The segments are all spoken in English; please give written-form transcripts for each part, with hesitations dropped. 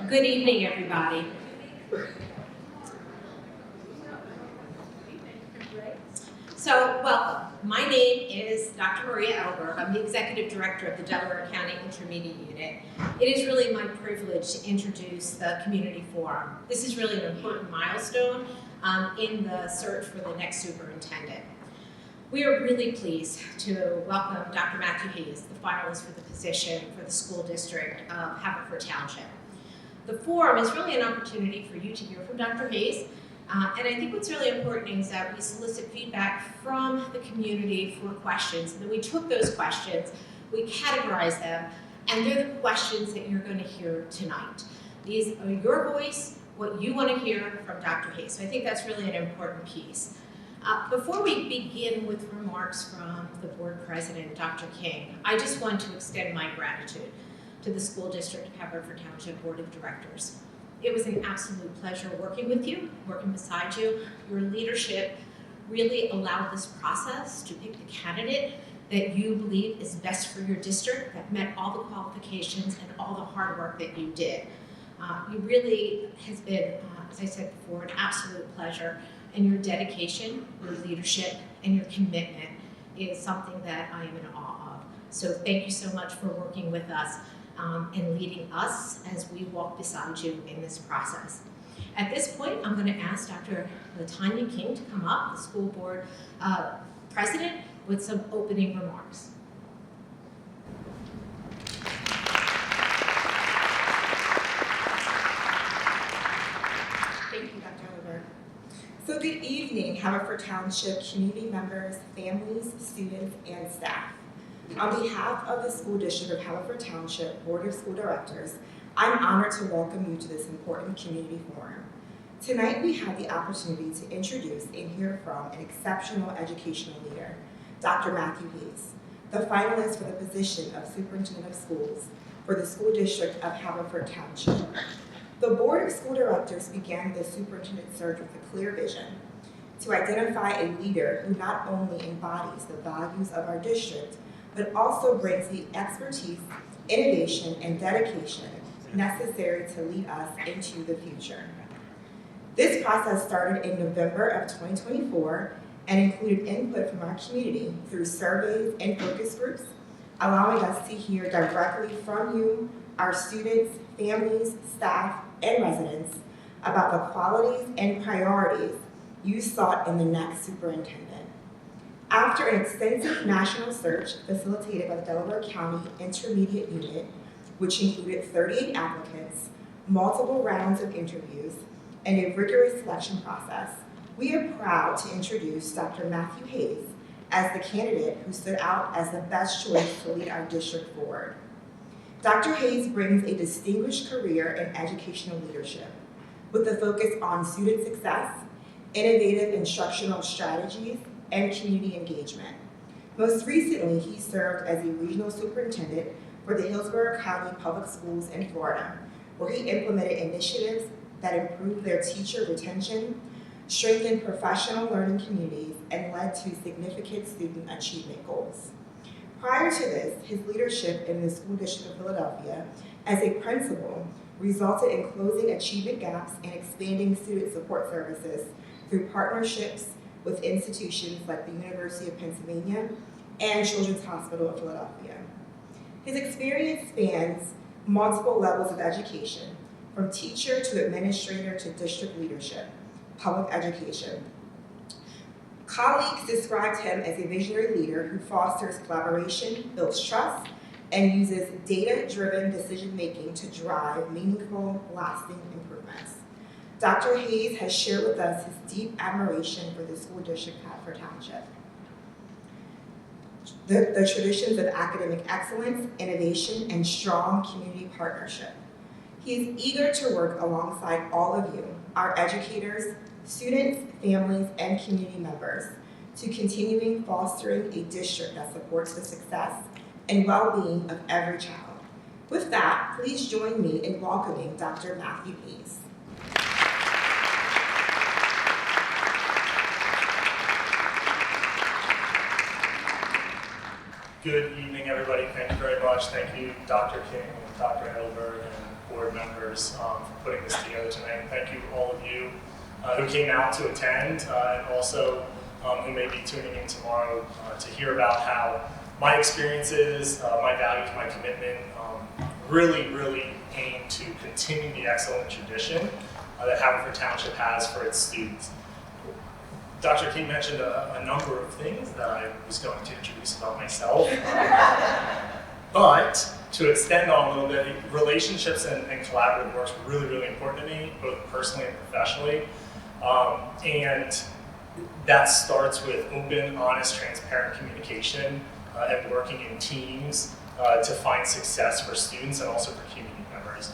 Good evening, everybody. So, welcome. My name is Dr. Maria Edelberg. I'm the Executive Director of the Delaware County Intermediate Unit. It is really my privilege to introduce the Community Forum. This is really an important milestone in the search for the next superintendent. We are really pleased to welcome Dr. Matthew Hayes, the finalist for the position for the school district of Haverford Township. The forum is really an opportunity for you to hear from Dr. Hayes, and I think what's really important is that we solicit feedback from the community for questions, and then we took those questions, we categorized them, and they're the questions that you're going to hear tonight. These are your voice, what you want to hear from Dr. Hayes. So I think that's really an important piece. Before we begin with remarks from the board president, Dr. King, I just want to extend my gratitude to the school district of Haverford Township Board of Directors. It was an absolute pleasure working with you, working beside you. Your leadership really allowed this process to pick the candidate that you believe is best for your district, that met all the qualifications and all the hard work that you did. You really has been, as I said before, an absolute pleasure. And your dedication, your leadership, and your commitment is something that I am in awe of. So thank you so much for working with us and leading us as we walk beside you in this process. At this point, I'm going to ask Dr. Latanya King to come up, the school board president, with some opening remarks. Thank you, Dr. Edelberg. So good evening, Haverford Township community members, families, students, and staff. On behalf of the School District of Haverford Township Board of School Directors, I'm honored to welcome you to this important community forum. Tonight, we have the opportunity to introduce and hear from an exceptional educational leader, Dr. Matthew Hayes, the finalist for the position of Superintendent of Schools for the School District of Haverford Township. The Board of School Directors began the superintendent search with a clear vision to identify a leader who not only embodies the values of our district, but also brings the expertise, innovation, and dedication necessary to lead us into the future. This process started in November of 2024 and included input from our community through surveys and focus groups, allowing us to hear directly from you, our students, families, staff, and residents about the qualities and priorities you sought in the next superintendent. After an extensive national search facilitated by the Delaware County Intermediate Unit, which included 38 applicants, multiple rounds of interviews, and a rigorous selection process, we are proud to introduce Dr. Matthew Hayes as the candidate who stood out as the best choice to lead our district forward. Dr. Hayes brings a distinguished career in educational leadership with a focus on student success, innovative instructional strategies, and community engagement. Most recently, he served as a regional superintendent for the Delaware County Public Schools in Florida, where he implemented initiatives that improved their teacher retention, strengthened professional learning communities, and led to significant student achievement goals. Prior to this, his leadership in the School District of Philadelphia as a principal resulted in closing achievement gaps and expanding student support services through partnerships with institutions like the University of Pennsylvania and Children's Hospital of Philadelphia. His experience spans multiple levels of education, from teacher to administrator to district leadership, public education. Colleagues described him as a visionary leader who fosters collaboration, builds trust, and uses data-driven decision-making to drive meaningful, lasting improvements. Dr. Hayes has shared with us his deep admiration for the school district of Haverford Township, the traditions of academic excellence, innovation, and strong community partnership. He is eager to work alongside all of you, our educators, students, families, and community members, to continuing fostering a district that supports the success and well-being of every child. With that, please join me in welcoming Dr. Matthew Hayes. Good evening, everybody. Thank you very much. Thank you, Dr. King, Dr. Edelberg and board members for putting this together tonight. Thank you all of you who came out to attend and also who may be tuning in tomorrow to hear about how my experiences, my values, my commitment really aim to continue the excellent tradition that Haverford Township has for its students. Dr. King mentioned a number of things that I was going to introduce about myself, but to extend on a little bit, relationships and collaborative work is really important to me, both personally and professionally, and that starts with open, honest, transparent communication and working in teams to find success for students and also for community members.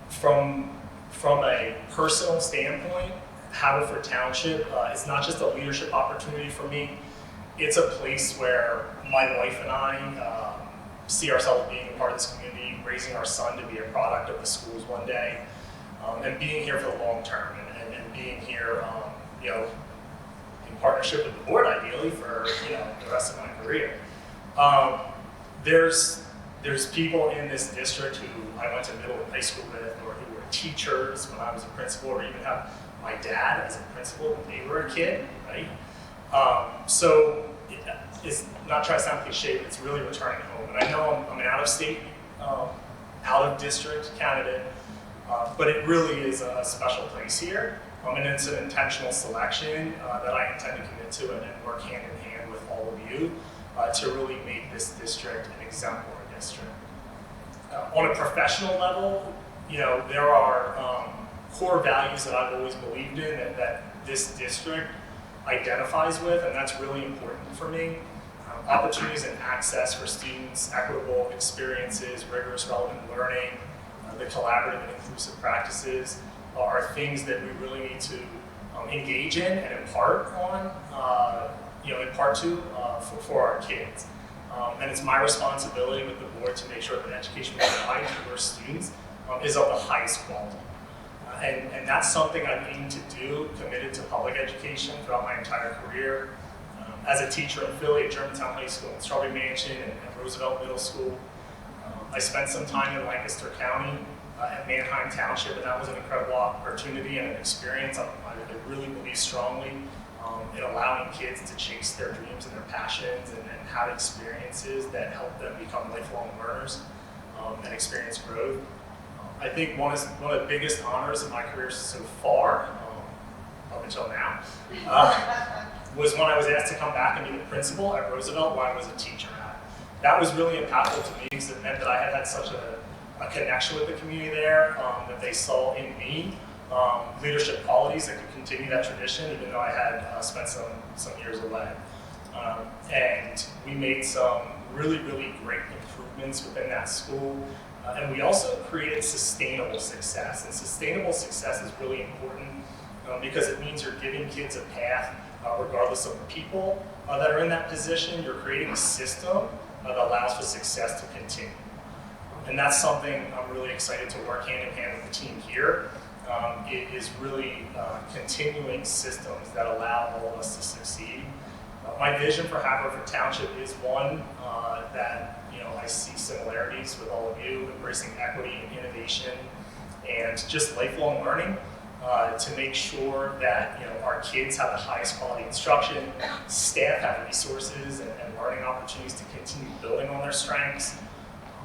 From a personal standpoint, Haverford Township is not just a leadership opportunity for me, it's a place where my wife and I see ourselves being a part of this community, raising our son to be a product of the schools one day, and being here for the long term, and being here, in partnership with the board, ideally, for the rest of my career. There's people in this district who I went to middle and high school with, or who were teachers when I was a principal, or even have my dad as a principal when they were a kid, right? So it's not trying to sound cliche, but it's really returning home. And I know I'm an out-of-state, out-of-district candidate, but it really is a special place here. And it's an intentional selection that I intend to commit to and work hand in hand with all of you to really make this district an exemplary district. On a professional level, there are core values that I've always believed in and that this district identifies with, and that's really important for me. Opportunities and access for students, equitable experiences, rigorous relevant learning, the collaborative and inclusive practices are things that we really need to engage in and impart on, for our kids. And it's my responsibility with the board to make sure that education we provide to our students is of the highest quality. And that's something I've aimed to do, committed to public education throughout my entire career. As a teacher in Philly at Germantown High School, and Darby Rd, and Haverford Middle School. I spent some time in Lancaster County at Manheim Township, and that was an incredible opportunity and an experience. I really believe strongly in allowing kids to chase their dreams and their passions and have experiences that help them become lifelong learners and experience growth. I think one of the biggest honors of my career so far, up until now, was when I was asked to come back and be the principal at Roosevelt, where I was a teacher at. That was really impactful to me because it meant that I had such a connection with the community there, that they saw in me leadership qualities that could continue that tradition, even though I had spent some years away. And we made some really great improvements within that school. And we also created sustainable success. And sustainable success is really important because it means you're giving kids a path regardless of the people that are in that position. You're creating a system that allows for success to continue. And that's something I'm really excited to work hand in hand with the team here. It is really continuing systems that allow all of us to succeed. My vision for Haverford Township is one that I see similarities with all of you, embracing equity and innovation and just lifelong learning to make sure that our kids have the highest quality instruction, staff have resources and learning opportunities to continue building on their strengths.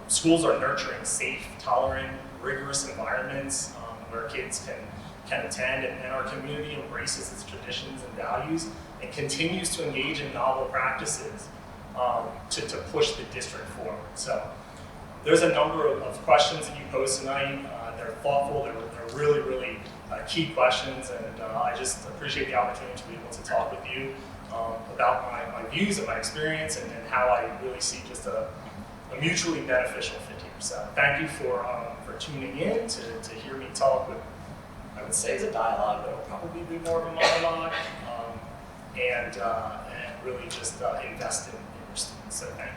Schools are nurturing safe, tolerant, rigorous environments where kids can attend, and our community embraces its traditions and values and continues to engage in novel practices to push the district forward. So there's a number of questions that you posed tonight. They're thoughtful, they're really key questions, and I just appreciate the opportunity to be able to talk with you about my views and my experience and how I really see just a mutually beneficial 50%. Thank you for tuning in to hear me talk with, I would say, is a dialogue, but it'll probably be more of a monologue, and really just invest in your students. So thank you.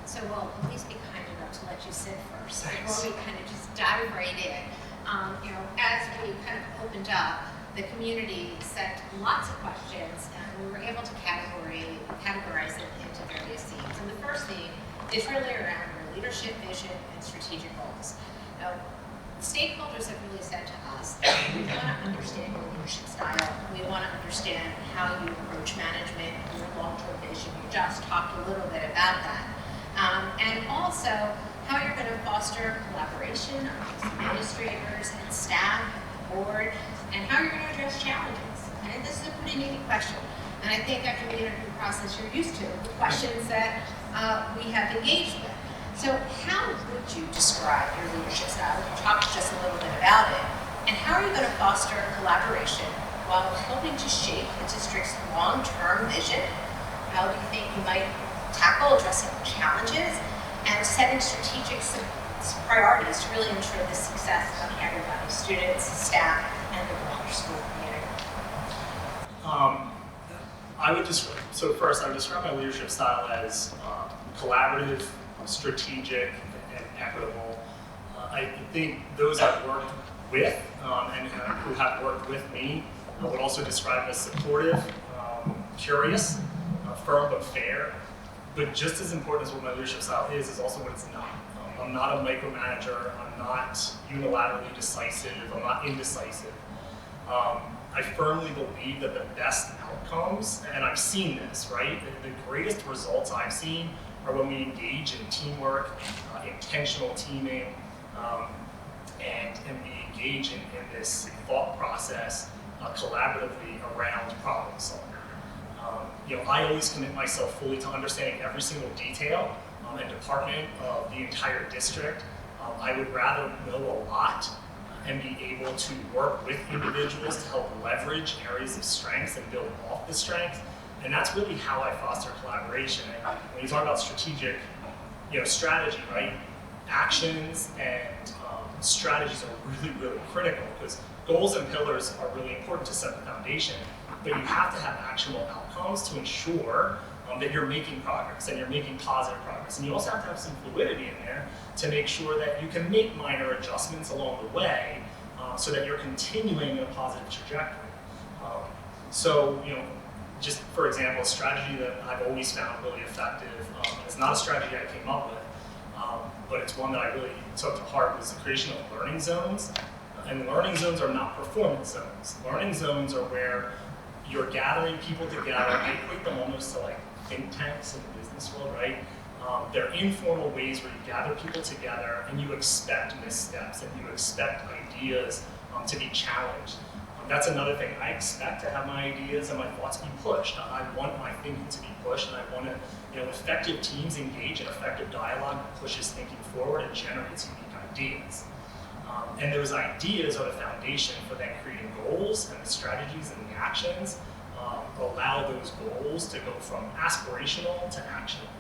So we'll at least be kind enough to let you sit first. Thanks. Before we kind of just dive right in. As we kind of opened up, the community sent lots of questions, and and we were able to categorize it into various themes. And the first theme is really around our leadership, vision, and strategic goals. Now, stakeholders have really said to us that we want to understand your leadership style. We want to understand how you approach management, your long-term vision. You just talked a little bit about that. And also how you're going to foster collaboration amongst administrators and staff, the board, and how you're going to address challenges. And this is a pretty neat question. And I think after the interview process, you're used to the questions that we have engaged with. So how would you describe your leadership style? You talked just a little bit about it. And how are you going to foster collaboration while helping to shape the district's long-term vision? How do you think you might tackle addressing challenges and setting strategic priorities to really ensure the success of everybody, students, staff, and the broader school community? I would describe my leadership style as collaborative, strategic, and equitable. I think those I've worked with and who have worked with me would also describe as supportive, curious, firm but fair. But just as important as what my leadership style is also what it's not. I'm not a micromanager. I'm not unilaterally decisive. I'm not indecisive. I firmly believe that the best outcomes, and I've seen this, right? The greatest results I've seen are when we engage in teamwork, intentional teaming, and we engage in this thought process collaboratively around problem solving. I always commit myself fully to understanding every single detail and department of the entire district. I would rather know a lot and be able to work with individuals to help leverage areas of strengths and build off the strengths. And that's really how I foster collaboration. And when you talk about strategic, strategy, right? Actions and strategies are really, really critical because goals and pillars are really important to set the foundation. But you have to have actionable outcomes to ensure that you're making progress and you're making positive progress. And you also have to have some fluidity in there to make sure that you can make minor adjustments along the way so that you're continuing in a positive trajectory. Just for example, a strategy that I've always found really effective, it's not a strategy I came up with, but it's one that I really took to heart, was the creation of learning zones. And learning zones are not performance zones. Learning zones are where you're gathering people together. I equate them almost to like think tanks in the business world, right? They're informal ways where you gather people together and you expect missteps and you expect ideas to be challenged. That's another thing. I expect to have my ideas and my thoughts be pushed. I want my thinking to be pushed, and I want to, effective teams engage in effective dialogue that pushes thinking forward and generates unique ideas. And those ideas are the foundation for then creating goals, and the strategies and the actions allow those goals to go from aspirational to actionable.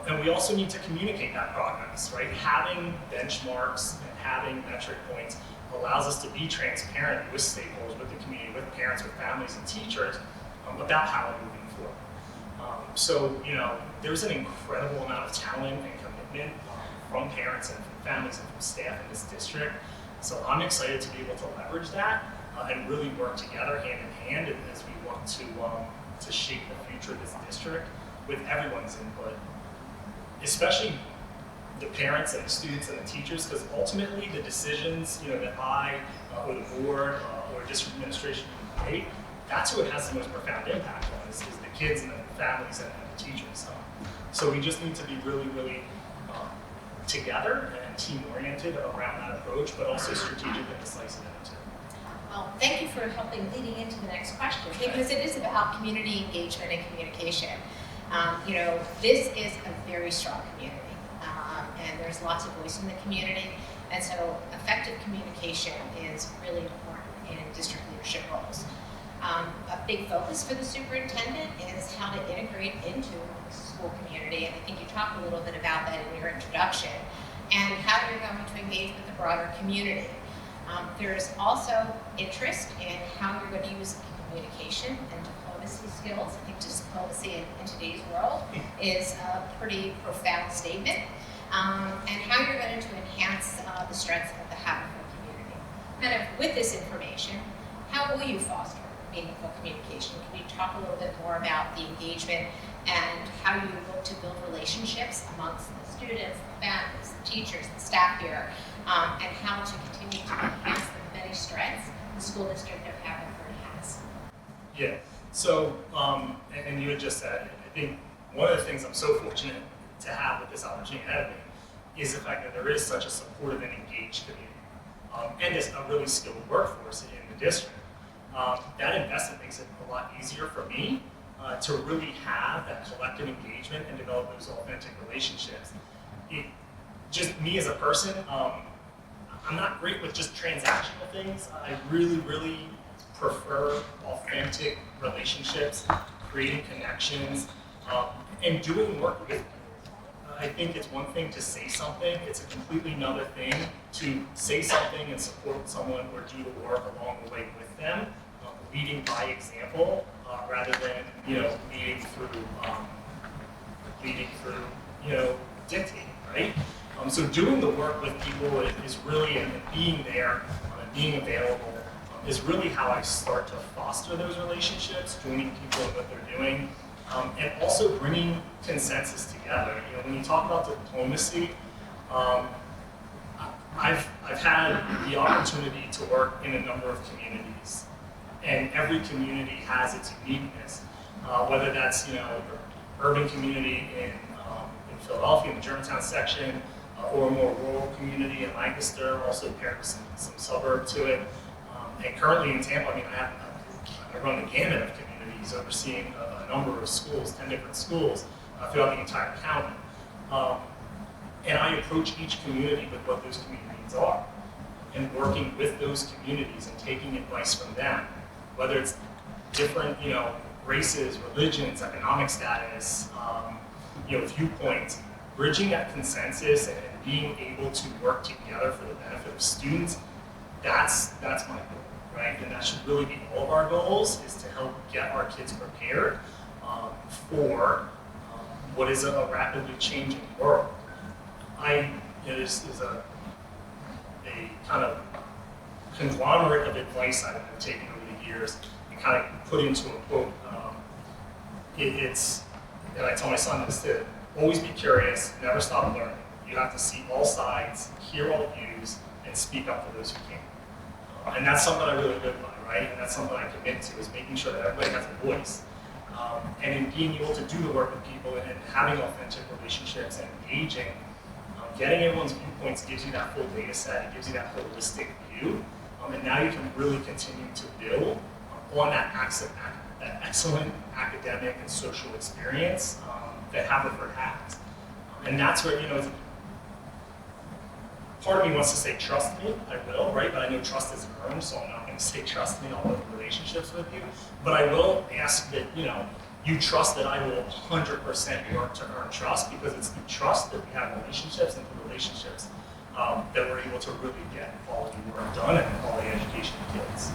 And we also need to communicate that progress, right? Having benchmarks and having metric points allows us to be transparent with stakeholders, with the community, with parents, with families and teachers about how we're moving forward. There's an incredible amount of talent and commitment from parents and from families and from staff in this district. So I'm excited to be able to leverage that and really work together hand in hand as we want to shape the future of this district with everyone's input, especially the parents and the students and the teachers, because ultimately the decisions that I or the board or district administration make, that's who it has the most profound impact on is the kids and the families and the teachers. So we just need to be really, really together and team-oriented around that approach, but also strategic and decisive in it too. Well, thank you for helping leading into the next question, because it is about community engagement and communication. This is a very strong community, and there's lots of voice in the community, and so effective communication is really important in district leadership roles. A big focus for the superintendent is how to integrate into the school community, and I think you talked a little bit about that in your introduction, and how you're going to engage with the broader community. There's also interest in how you're going to use communication and diplomacy skills. I think diplomacy in today's world is a pretty profound statement, and how you're going to enhance the strengths of the Haverford community. Kind of with this information, how will you foster meaningful communication. Can you talk a little bit more about the engagement and how you look to build relationships amongst the students, the families, the teachers, the staff here, and how to continue to enhance the many strengths the school district of Haverford has? Yeah, so, and you had just said, I think one of the things I'm so fortunate to have with this opportunity ahead of me is the fact that there is such a supportive and engaged community, and it's a really skilled workforce in the district. That investment makes it a lot easier for me to really have that collective engagement and develop those authentic relationships. Just me as a person, I'm not great with just transactional things. I really prefer authentic relationships, creating connections, and doing work with people. I think it's one thing to say something, it's a completely another thing to say something and support someone or do the work along the way with them, leading by example, rather than, leading through, dictating, right? So doing the work with people is really, and being there, and being available, is really how I start to foster those relationships, joining people in what they're doing, and also bringing consensus together. When you talk about diplomacy, I've had the opportunity to work in a number of communities, and every community has its uniqueness. Whether that's urban community in Philadelphia, in the Germantown section, or a more rural community in Lancaster, also paired with some suburb to it. And currently in Tampa, I run the gamut of communities, overseeing a number of schools, 10 different schools throughout the entire county. And I approach each community with what those communities are, and working with those communities and taking advice from them, whether it's different, races, religions, economic status, viewpoints, bridging that consensus and being able to work together for the benefit of students. That's my goal, right? And that should really be all of our goals, is to help get our kids prepared for what is a rapidly changing world. This is a kind of conglomerate of advice I've been taking over the years and kind of put into a quote. And I tell my son this too: always be curious, never stop learning. You have to see all sides, hear all views, and speak up for those who can't. And that's something I really live by, right? And that's something I commit to, is making sure that everybody has a voice. And in being able to do the work with people and having authentic relationships and engaging, getting everyone's viewpoints gives you that full data set, it gives you that holistic view, and now you can really continue to build on that excellent academic and social experience that Haverford has. And that's where, part of me wants to say, trust me, I will, right? But I know trust is earned, so I'm not going to say trust me, I'll build relationships with you. But I will ask that, you trust that I will 100% work to earn trust, because it's through trust that we have relationships, and through relationships that we're able to really get quality work done and quality education to kids.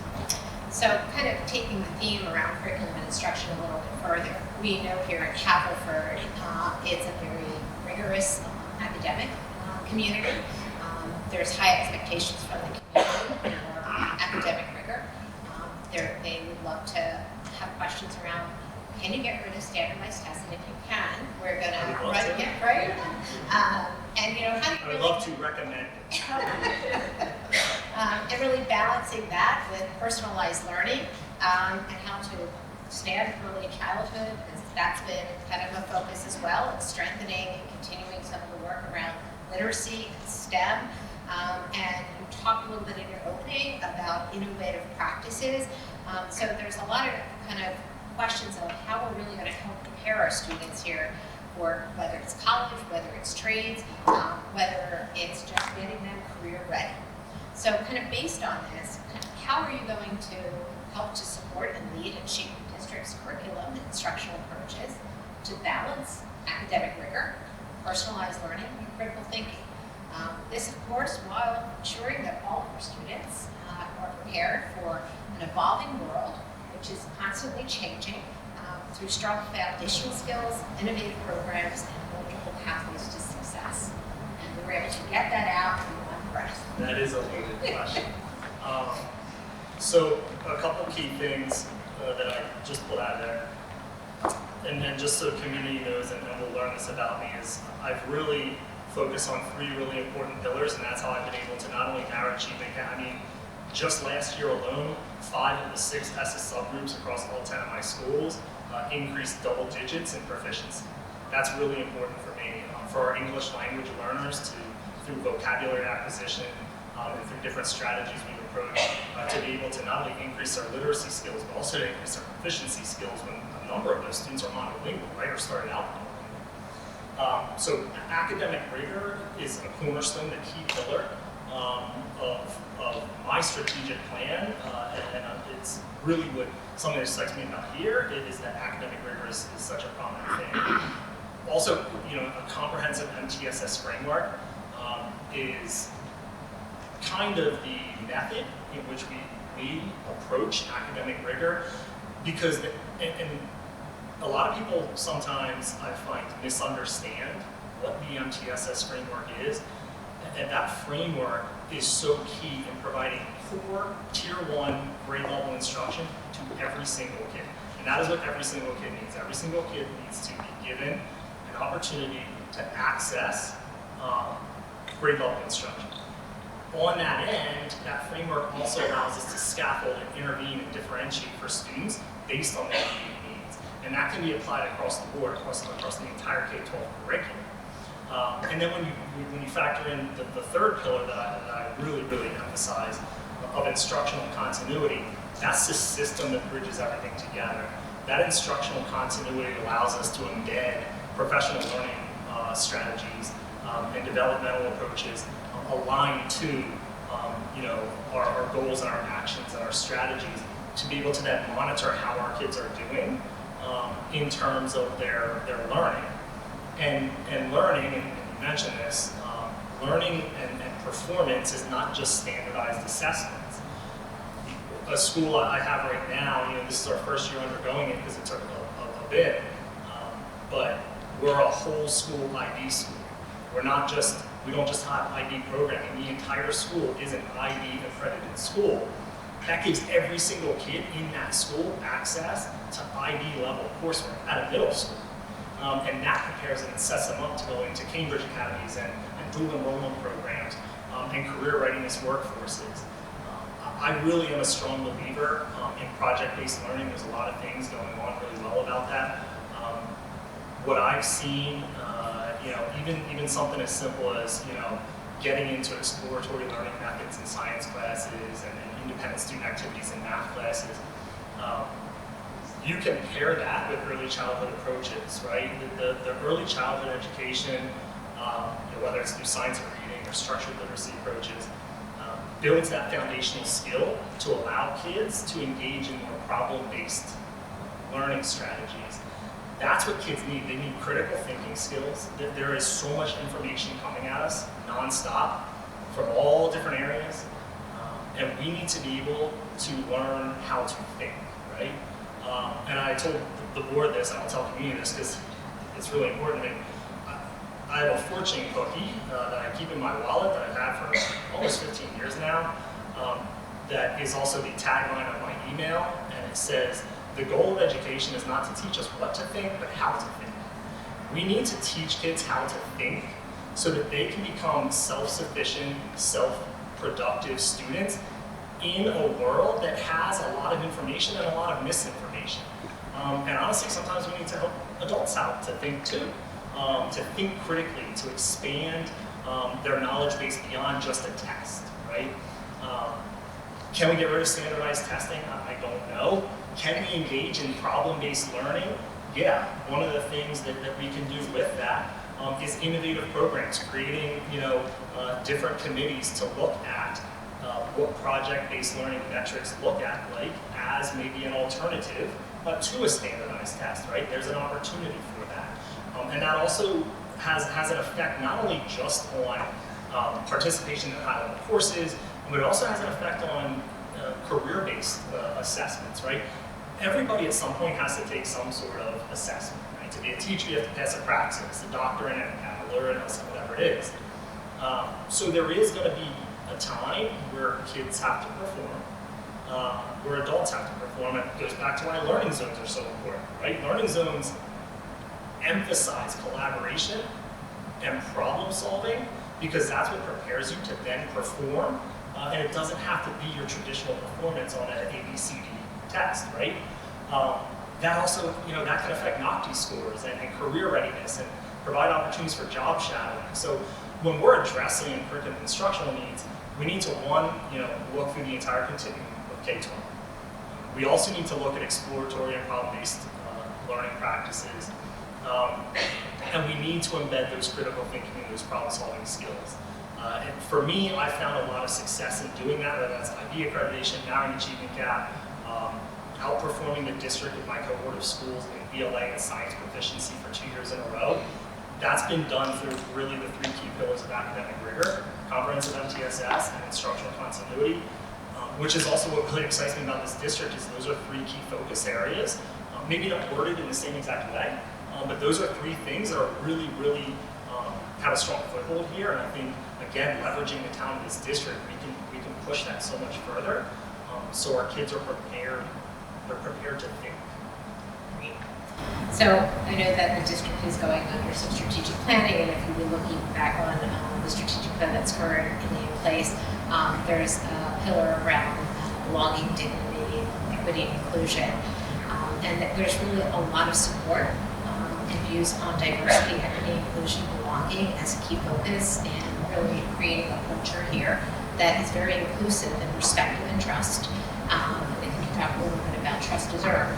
So kind of taking the theme around curriculum and instruction a little bit further, we know here at Haverford, it's a very rigorous academic community. There's high expectations from the community for academic rigor. They would love to have questions around, can you get rid of standardized testing? If you can, we're going to run it, right? And how do you I would love to recommend it. And really balancing that with personalized learning and how to stand early childhood, because that's been kind of a focus as well, and strengthening and continuing some of the work around literacy and STEM. And you talked a little bit in your opening about innovative practices. So there's a lot of kind of questions of how we're really going to help prepare our students here for whether it's college, whether it's trades, whether it's just getting them career ready. So kind of based on this, how are you going to help to support and lead and shape the district's curriculum and instructional approaches to balance academic rigor, personalized learning, and critical thinking? This, of course, while ensuring that all of our students are prepared for an evolving world, which is constantly changing, through strong foundational skills, innovative programs, and multiple pathways to success. And we were able to get that out in one breath. That is a loaded question. So a couple key things that I just pulled out of there, and then just so the community knows and will learn this about me, is I've really focused on 3 really important pillars, and that's how I've been able to not only narrow achievement gap. I mean, just last year alone, 5 of the 6 ESSA subgroups across all 10 of my schools increased double digits in proficiency. That's really important for me, for our English language learners through vocabulary acquisition and through different strategies we've approached to be able to not only increase their literacy skills, but also to increase their proficiency skills when a number of those students are monolingual, right, or started out monolingual. So academic rigor is a cornerstone, the key pillar of my strategic plan, and it's really something that excites me about here is that academic rigor is such a prominent thing. Also, a comprehensive MTSS framework is kind of the method in which we approach academic rigor, because and a lot of people sometimes, I find, misunderstand what the MTSS framework is, and that framework is so key in providing core Tier 1 grade level instruction to every single kid. And that is what every single kid needs. Every single kid needs to be given an opportunity to access grade level instruction. On that end, that framework also allows us to scaffold and intervene and differentiate for students based on their unique needs. And that can be applied across the board, across the entire K-12 curriculum. And then when you factor in the third pillar that I really, really emphasize of instructional continuity, that's the system that bridges everything together. That instructional continuity allows us to embed professional learning strategies and developmental approaches aligned to our goals and our actions and our strategies to be able to then monitor how our kids are doing in terms of their learning. And learning, and you mentioned this, learning and performance is not just standardized assessments. A school I have right now, this is our first year undergoing it because it took a bit, but we're a whole school IB school. We don't just have IB programming. The entire school is an IB accredited school. That gives every single kid in that school access to IB level coursework at a middle school. And that prepares and sets them up to go into Cambridge academies and dual enrollment programs and career readiness workforces. I really am a strong believer in project-based learning. There's a lot of things going on really well about that. What I've seen, even something as simple as getting into exploratory learning methods in science classes and independent student activities in math classes. You can pair that with early childhood approaches, right? The early childhood education, whether it's through science of reading or structured literacy approaches, builds that foundational skill to allow kids to engage in more problem-based learning strategies. That's what kids need. They need critical thinking skills. There is so much information coming at us nonstop from all different areas, and we need to be able to learn how to think, right? And I told the board this, and I'll tell the community this because it's really important to me. I have a fortune cookie that I keep in my wallet that I've had for almost 15 years now. That is also the tagline of my email, and it says, "The goal of education is not to teach us what to think, but how to think." We need to teach kids how to think so that they can become self-sufficient, self-productive students in a world that has a lot of information and a lot of misinformation. And honestly, sometimes we need to help adults out to think too, to think critically, to expand their knowledge base beyond just a test, right? Can we get rid of standardized testing? I don't know. Can we engage in problem-based learning? Yeah, one of the things that we can do with that is innovative programs, creating different committees to look at what project-based learning metrics look at, like as maybe an alternative to a standardized test, right? There's an opportunity for that. And that also has an effect not only just on participation in high-level courses, but it also has an effect on career-based assessments, right? Everybody at some point has to take some sort of assessment, right? To be a teacher, you have to pass a praxis, a doctorate, and a lawyer, and whatever it is. So there is going to be a time where kids have to perform. where adults have to perform. And it goes back to why learning zones are so important, right? Learning zones emphasize collaboration and problem solving because that's what prepares you to then perform. And it doesn't have to be your traditional performance on an ABCD test, right? That also, that can affect NOCTI scores and career readiness and provide opportunities for job shadowing. So when we're addressing curriculum instructional needs, we need to, one, look through the entire continuum of K-12. We also need to look at exploratory and problem-based learning practices. And we need to embed those critical thinking and those problem-solving skills. And for me, I found a lot of success in doing that, whether that's IB accreditation, narrowing achievement gap, outperforming the district with my cohort of schools in BLA and science proficiency for 2 years in a row. That's been done through really the 3 key pillars of academic rigor, comprehensive MTSS, and instructional continuity, which is also what really excites me about this district is those are 3 key focus areas, maybe not worded in the same exact way, but those are 3 things that are really, really have a strong foothold here, and I think, again, leveraging the talent of this district, we can push that so much further, so our kids are prepared, they're prepared to think. So I know that the district is going under some strategic planning, and if you were looking back on the strategic plan that's currently in place, there's a pillar around belonging, dignity, equity, and inclusion, and that there's really a lot of support and views on diversity, equity, inclusion, belonging as a key focus, and really creating a culture here that is very inclusive and respectful and trust. And if you can talk a little bit about trust deserved.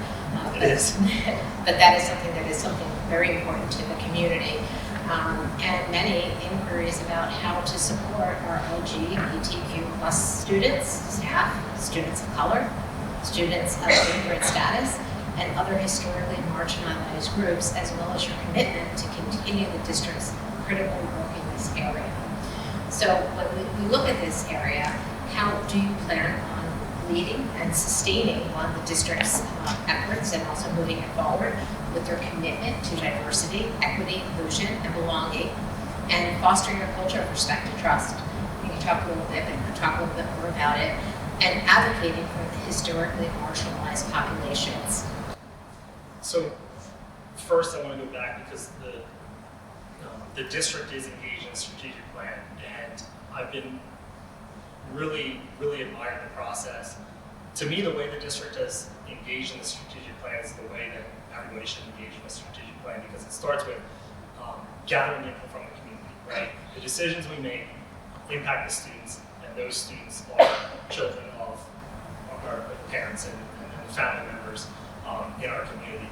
It is. But that is something very important to the community. And many inquiries about how to support our LGBTQ plus students, staff, students of color, students of immigrant status, and other historically marginalized groups, as well as your commitment to continue the district's critical work in this area. So when we look at this area, how do you plan on leading and sustaining on the district's efforts and also moving it forward with their commitment to diversity, equity, inclusion, and belonging, and fostering a culture of respect and trust? You can talk a little bit more about it, and advocating for the historically marginalized populations. So first I want to go back because the district is engaged in a strategic plan, and I've been really, really admired the process. To me, the way the district has engaged in the strategic plan is the way that everybody should engage in a strategic plan, because it starts with gathering input from the community, right? The decisions we make impact the students, and those students are children of our parents and family members in our community.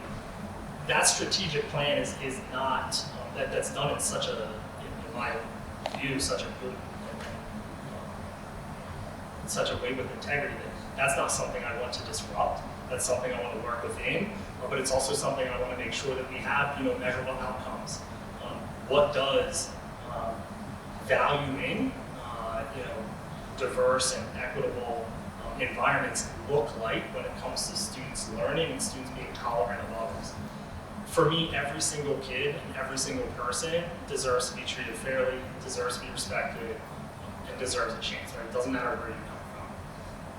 That strategic plan is not, that's done in such a, in my view, such a good, in such a way with integrity that that's not something I want to disrupt. That's something I want to work within, but it's also something I want to make sure that we have, measurable outcomes. What does valuing, diverse and equitable environments look like when it comes to students learning and students being tolerant of others? For me, every single kid and every single person deserves to be treated fairly, deserves to be respected, and deserves a chance, right? It doesn't matter where you come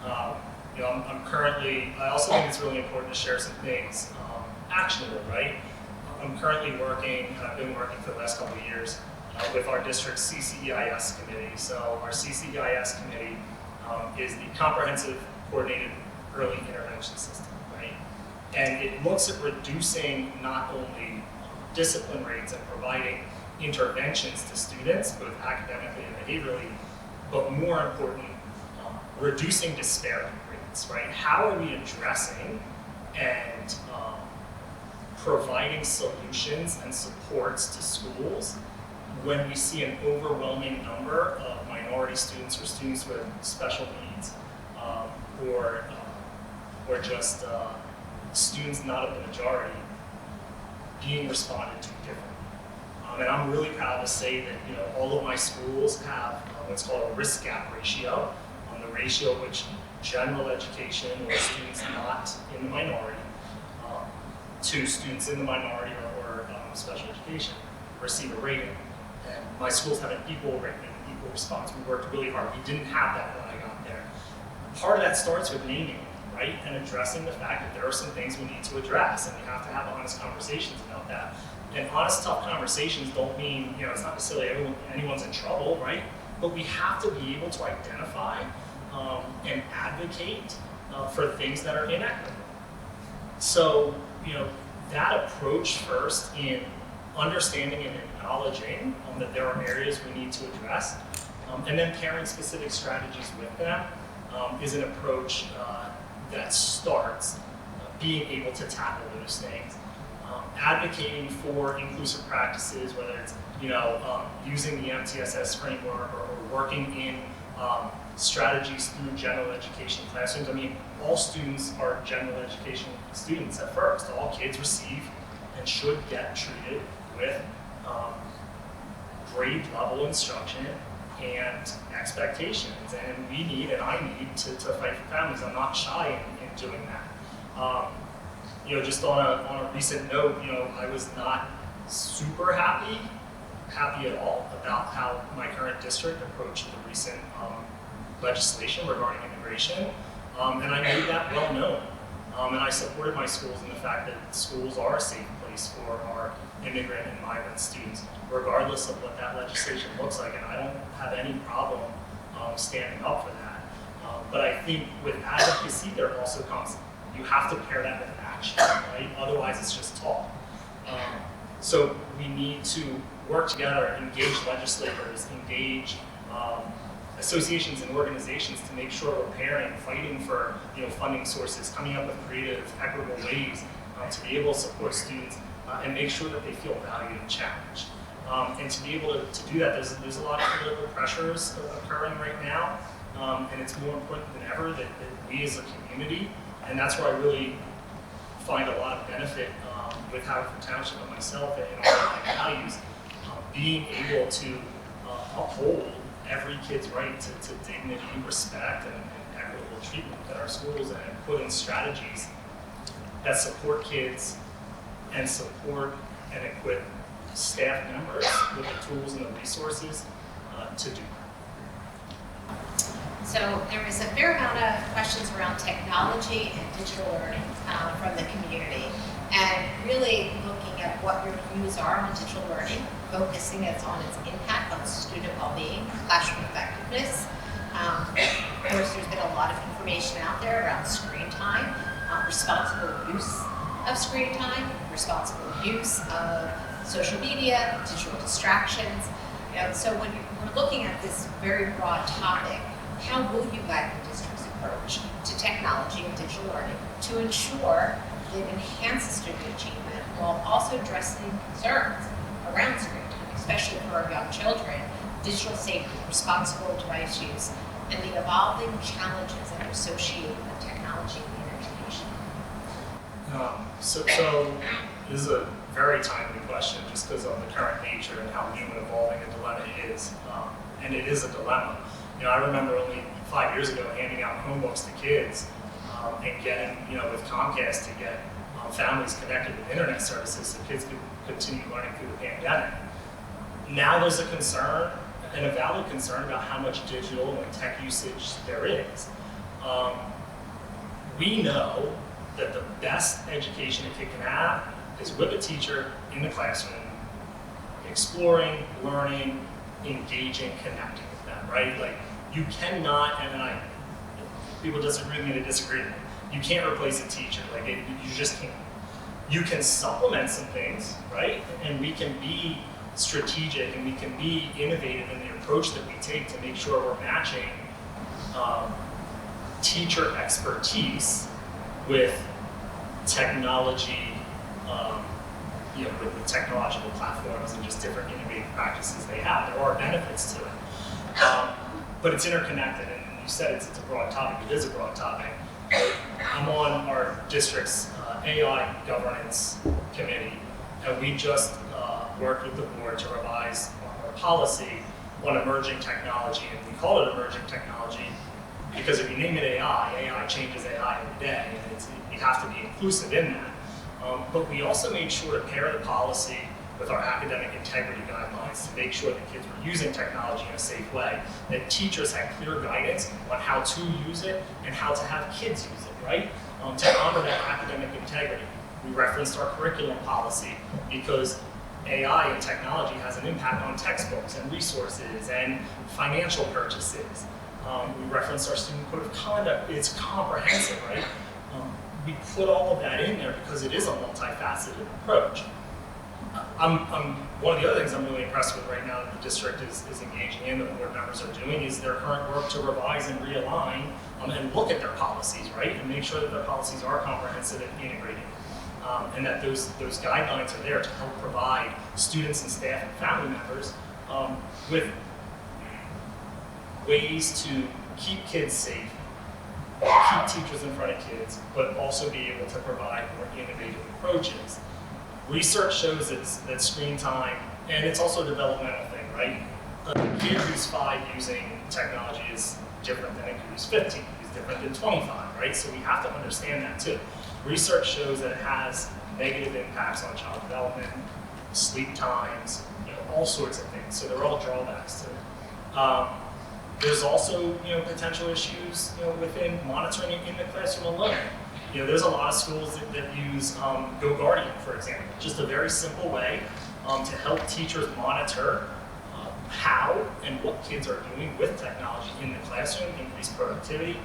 from. I'm currently, I also think it's really important to share some things actionable, right? I'm currently working, and I've been working for the last couple of years with our district's CCEIS committee. So our CCEIS committee is the Comprehensive Coordinated Early Intervention System, right? And it looks at reducing not only discipline rates and providing interventions to students, both academically and behaviorally, but more important, reducing disparity rates, right? How are we addressing and providing solutions and supports to schools when we see an overwhelming number of minority students or students with special needs, or just students not of the majority being responded to differently? And I'm really proud to say that all of my schools have what's called a risk gap ratio, the ratio at which general education or students not in the minority to students in the minority or special education receive a rating. And my schools have an equal rating, equal response. We worked really hard. We didn't have that when I got there. part of that starts with naming, right? And addressing the fact that there are some things we need to address, and we have to have honest conversations about that. And honest, tough conversations don't mean, it's not necessarily anyone's in trouble, right? But we have to be able to identify and advocate for things that are inequitable. So, that approach first in understanding and acknowledging that there are areas we need to address, and then pairing specific strategies with them is an approach that starts being able to tackle those things. Advocating for inclusive practices, whether it's using the MTSS framework or working in strategies through general education classrooms. I mean, all students are general education students at first. All kids receive and should get treated with grade level instruction and expectations. And we need, and I need, to fight for families. I'm not shy in doing that. Just on a recent note, I was not super happy at all about how my current district approached the recent legislation regarding immigration, and I made that well known. And I supported my schools in the fact that schools are a safe place for our immigrant and migrant students, regardless of what that legislation looks like, and I don't have any problem standing up for that. But I think with advocacy, there also comes, you have to pair that with action, right? Otherwise, it's just talk. So we need to work together, engage legislators, engage associations and organizations to make sure we're pairing, fighting for funding sources, coming up with creative, equitable ways to be able to support students and make sure that they feel valued and challenged. And to be able to do that, there's a lot of political pressures occurring right now, and it's more important than ever that we as a community, and that's where I really find a lot of benefit with Haverford Township and myself and all of my values, being able to uphold every kid's right to dignity, respect, and equitable treatment at our schools, and put in strategies that support kids and support and equip staff members with the tools and the resources to do that. So there was a fair amount of questions around technology and digital learning from the community, and really looking at what your views are on digital learning, focusing on its impact on student well-being, classroom effectiveness. Of course, there's been a lot of information out there around screen time, responsible use of screen time, responsible use of social media, digital distractions. So when we're looking at this very broad topic, how will you guide the district's approach to technology and digital learning to ensure that it enhances student achievement while also addressing concerns around screen time, especially for our young children, digital safety, responsible device use, and the evolving challenges that are associated with technology in education? So this is a very timely question just because of the current nature and how new and evolving a dilemma is. And it is a dilemma. I remember only 5 years ago handing out Chromebooks to kids and getting, with Comcast to get families connected with internet services so kids could continue learning through the pandemic. Now there's a concern, and a valid concern, about how much digital and tech usage there is. We know that the best education a kid can have is with a teacher in the classroom, exploring, learning, engaging, connecting with them, right? Like, you cannot, and people disagree with me, they disagree with me. You can't replace a teacher, you just can't. You can supplement some things, right? And we can be strategic and we can be innovative in the approach that we take to make sure we're matching teacher expertise with technology, with technological platforms and just different innovative practices they have. There are benefits to it. But it's interconnected, and you said it's a broad topic. It is a broad topic. I'm on our district's AI governance committee, and we just worked with the board to revise our policy on emerging technology, and we call it emerging technology because if you name it AI changes AI every day, and you have to be inclusive in that. But we also made sure to pair the policy with our academic integrity guidelines to make sure that kids were using technology in a safe way, that teachers had clear guidance on how to use it and how to have kids use it, right? To honor that academic integrity. We referenced our curriculum policy because AI and technology has an impact on textbooks and resources and financial purchases. We referenced our student code of conduct. It's comprehensive, right? We put all of that in there because it is a multifaceted approach. One of the other things I'm really impressed with right now that the district is engaging in, that the board members are doing, is their current work to revise and realign and look at their policies, right? And make sure that their policies are comprehensive and integrated. And that those guidelines are there to help provide students and staff and family members with ways to keep kids safe, keep teachers in front of kids, but also be able to provide more innovative approaches. Research shows that screen time, and it's also a developmental thing, right? A kid who's 5 using technology is different than a kid who's 15, is different than 25, right? So we have to understand that too. Research shows that it has negative impacts on child development, sleep times, all sorts of things. So they're all drawbacks to it. There's also, potential issues, within monitoring in the classroom alone. There's a lot of schools that use GoGuardian, for example, just a very simple way to help teachers monitor how and what kids are doing with technology in the classroom, increase productivity.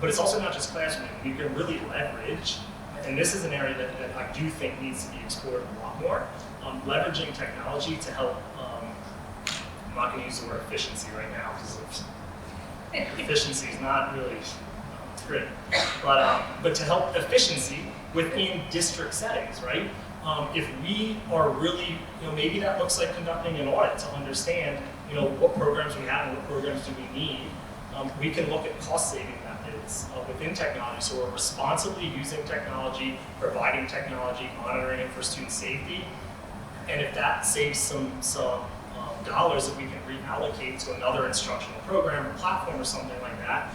But it's also not just classroom. We can really leverage, and this is an area that I do think needs to be explored a lot more, leveraging technology to help, I'm not going to use the word efficiency right now because efficiency is not really great, but to help efficiency within district settings, right? If we are really, maybe that looks like conducting an audit to understand, what programs we have and what programs do we need. We can look at cost-saving methods within technology, so we're responsibly using technology, providing technology, monitoring it for student safety, and if that saves some dollars that we can reallocate to another instructional program or platform or something like that,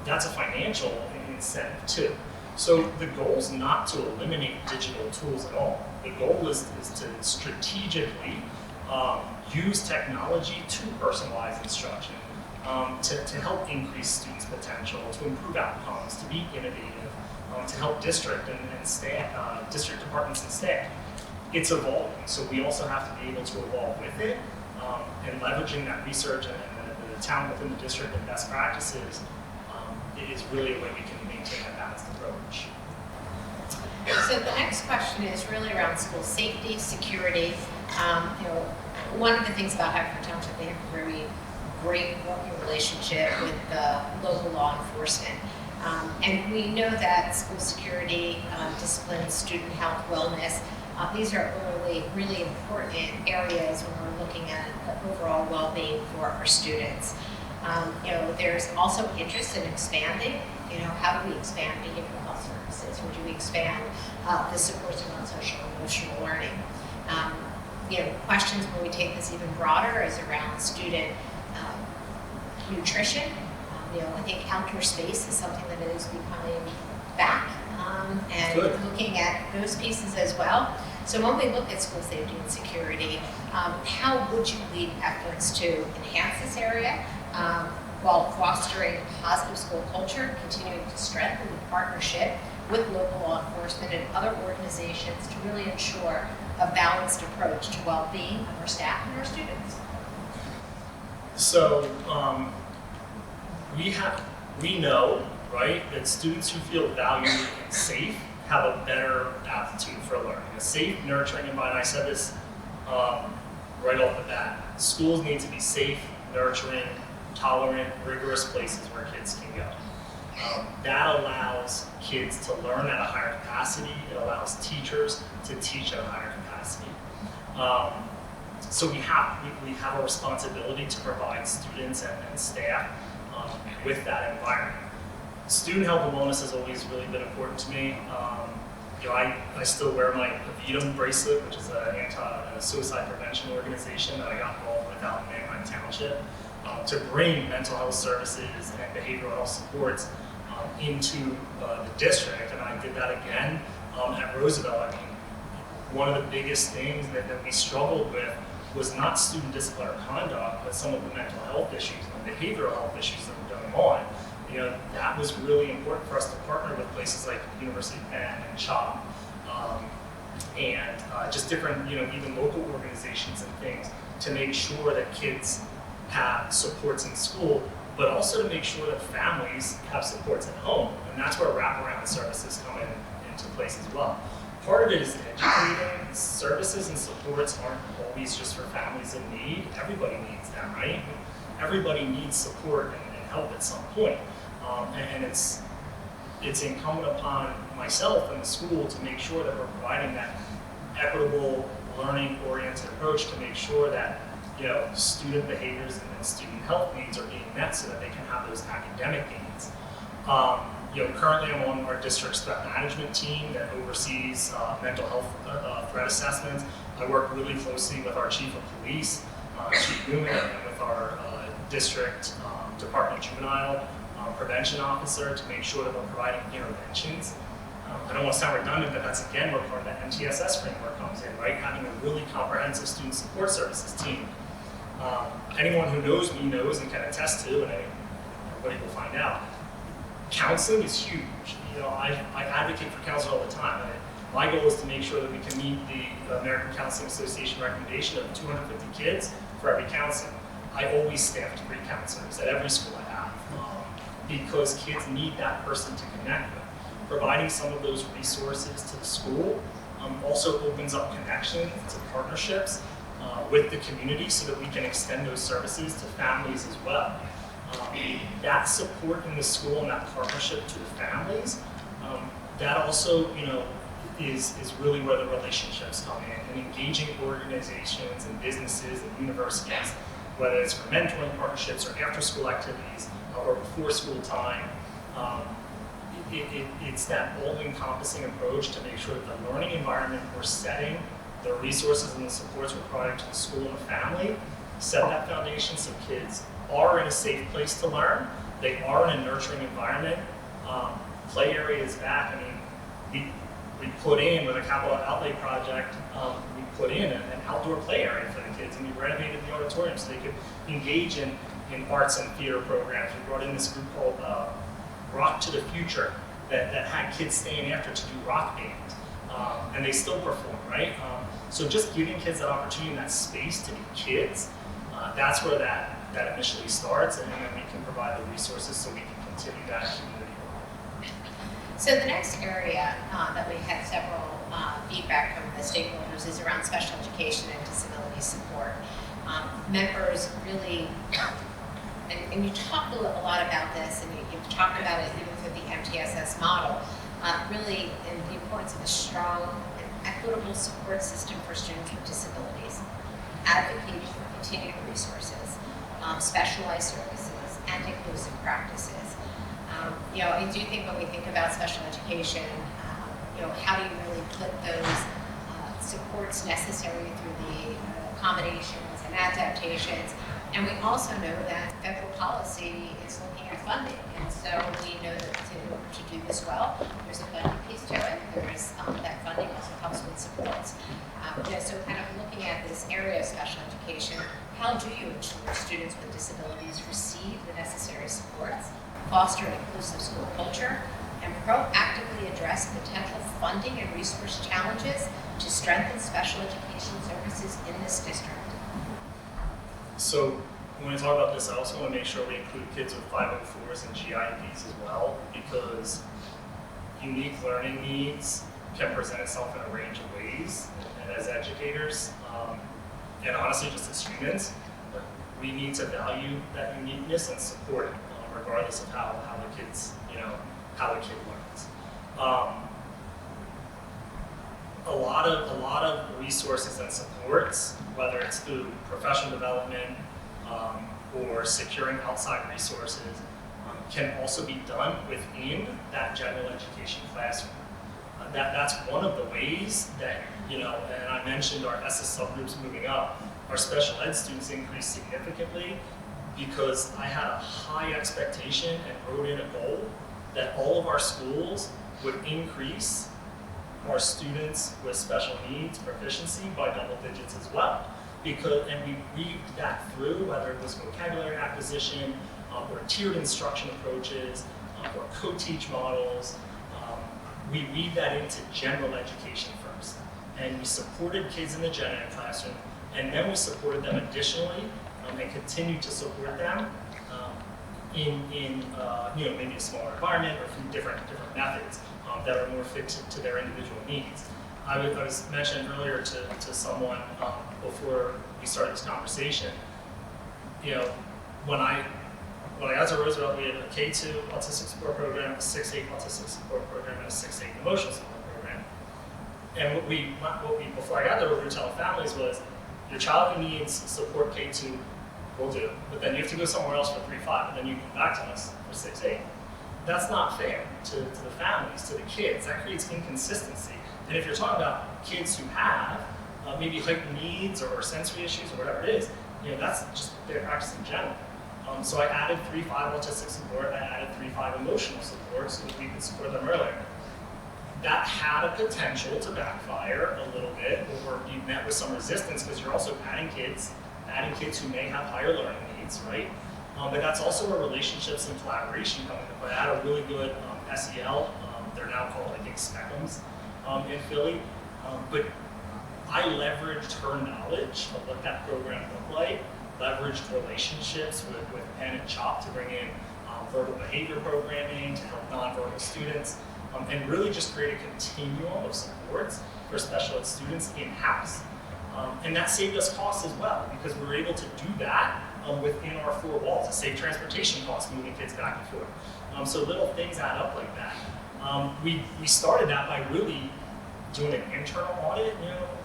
that's a financial incentive too. So the goal is not to eliminate digital tools at all. The goal is to strategically use technology to personalize instruction, to help increase students' potential, to improve outcomes, to be innovative, to help district and staff, district departments and staff. It's evolving, so we also have to be able to evolve with it, and leveraging that research and the talent within the district and best practices is really a way we can maintain a balanced approach. So the next question is really around school safety, security. One of the things about Haverford Township, they have a very great working relationship with the local law enforcement. And we know that school security, discipline, student health, wellness, these are really important areas when we're looking at the overall well-being for our students. There's also interest in expanding. How do we expand behavioral health services, or do we expand the supports around social and emotional learning? Questions where we take this even broader is around student nutrition. I think outdoor space is something that is becoming back, and Good. Looking at those pieces as well. So when we look at school safety and security, how would you lead efforts to enhance this area while fostering a positive school culture, continuing to strengthen the partnership with local law enforcement and other organizations to really ensure a balanced approach to well-being of our staff and our students? So we know, right, that students who feel valued and safe have a better aptitude for learning. A safe, nurturing environment. I said this right off the bat. Schools need to be safe, nurturing, tolerant, rigorous places where kids can go. That allows kids to learn at a higher capacity. It allows teachers to teach at a higher capacity. So we have a responsibility to provide students and staff with that environment. Student health and wellness has always really been important to me. I still wear my VITAM bracelet, which is an anti-suicide prevention organization that I got involved with out in my township, to bring mental health services and behavioral health supports into the district. And I did that again at Roosevelt. one of the biggest things that we struggled with was not student disciplinary conduct, but some of the mental health issues and behavioral health issues that were going on. You know, that was really important for us to partner with places like University of Penn and CHOP, and just different, you know, even local organizations and things to make sure that kids have supports in school, but also to make sure that families have supports at home. And that's where wraparound services come into place as well. Part of it is educating. Services and supports aren't always just for families in need. Everybody needs them, right? Everybody needs support and help at some point. And it's incumbent upon myself and the school to make sure that we're providing that equitable, learning-oriented approach to make sure that, you know, student behaviors and student health needs are being met so that they can have those academic gains. You know, currently I'm on our district's threat management team that oversees mental health threat assessments. I work really closely with our chief of police, Chief Newman, and with our district Department of Juvenile prevention officer to make sure that we're providing interventions. I don't want to sound redundant, but that's again where part of that MTSS framework comes in, right? Having a really comprehensive student support services team. Anyone who knows me knows and can attest to, and everybody will find out, counseling is huge. You know, I advocate for counseling all the time. My goal is to make sure that we can meet the American Counseling Association recommendation of 250 kids for every counseling. I always staff 3 counselors at every school I have because kids need that person to connect with. Providing some of those resources to the school also opens up connections to partnerships with the community so that we can extend those services to families as well. That support in the school and that partnership to the families, that also, you know, is really where the relationships come in, and engaging organizations and businesses and universities, whether it's for mentoring partnerships or after school activities or before school time. It's that all-encompassing approach to make sure that the learning environment we're setting, the resources and the supports we're providing to the school and the family, set that foundation so kids are in a safe place to learn. They are in a nurturing environment. Play area is back. I mean, we put in, with a capital outlay project, we put in an outdoor play area for the kids, and we renovated the auditorium so they could engage in arts and theater programs. We brought in this group called Rock to the Future that had kids staying after to do rock band, and they still perform, right? So just giving kids that opportunity and that space to be kids, that's where that initially starts, and then we can provide the resources so we can continue that community. So the next area that we had several feedback from the stakeholders is around special education and disability support. Members really, and you talk a lot about this, and you've talked about it even through the MTSS model, really in the importance of a strong and equitable support system for students with disabilities, advocating for continued resources, specialized services, and inclusive practices. You know, I do think when we think about special education, you know, how do you really put those supports necessary through the accommodations and adaptations? And we also know that federal policy is looking at funding, and so we know that to do this well, there's a funding piece to it. There's that funding also helps with supports. So kind of looking at this area of special education, how do you ensure students with disabilities receive the necessary supports, foster an inclusive school culture, and proactively address potential funding and resource challenges to strengthen special education services in this district? So when we talk about this, I also want to make sure we include kids with 504s and GIPs as well, because unique learning needs can present itself in a range of ways. And as educators, and honestly just as students, we need to value that uniqueness and support it, regardless of how the kids, you know, how the kid learns. A lot of resources and supports, whether it's through professional development or securing outside resources, can also be done within that general education classroom. That's one of the ways that, you know, and I mentioned our SS subgroups moving up, our special ed students increased significantly because I had a high expectation and wrote in a goal that all of our schools would increase our students with special needs proficiency by double digits as well. And we weaved that through, whether it was vocabulary acquisition, or tiered instruction approaches, or co-teach models. We weave that into general education first. And we supported kids in the gen ed classroom, and then we supported them additionally, and continue to support them in maybe a smaller environment or through different methods that are more fit to their individual needs. I was mentioned earlier to someone before we started this conversation, when I got to Roosevelt, we had a K2 autistic support program, a 6-8 autistic support program, and a 6-8 emotional support program. And what we before I got there, what we were telling families was, your child who needs support K2, we'll do, but then you have to go somewhere else for 3-5, and then you come back to us for 6-8. That's not fair to the families, to the kids. That creates inconsistency. And if you're talking about kids who have maybe heightened needs or sensory issues or whatever it is, that's just their practice in general. So I added 3-5 autistic support, I added 3-5 emotional support so that we could support them earlier. That had a potential to backfire a little bit, or be met with some resistance, because you're also adding kids who may have higher learning needs, right? But that's also where relationships and collaboration come into play. I had a really good SEL, they're now called, I think, Spectrums in Philly, but I leveraged her knowledge of what that program looked like, leveraged relationships with Penn and CHOP to bring in verbal behavior programming to help nonverbal students, and really just create a continuum of supports for special ed students in-house. And that saved us costs as well, because we were able to do that within our 4 walls, to save transportation costs moving kids back and forth. So little things add up like that. We started that by really doing an internal audit.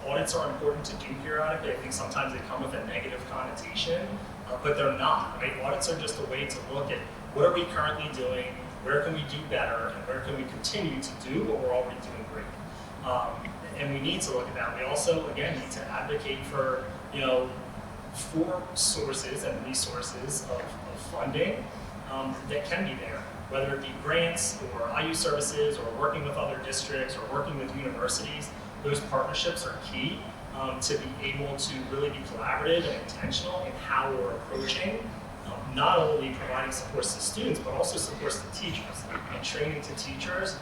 Audits are important to do periodically. I think sometimes they come with a negative connotation, but they're not, right? Audits are just a way to look at what are we currently doing, where can we do better, and where can we continue to do what we're already doing great. And we need to look at that. We also, again, need to advocate for, for sources and resources of funding that can be there, whether it be grants or IU services or working with other districts or working with universities. Those partnerships are key to be able to really be collaborative and intentional in how we're approaching not only providing supports to students, but also supports to teachers and training to teachers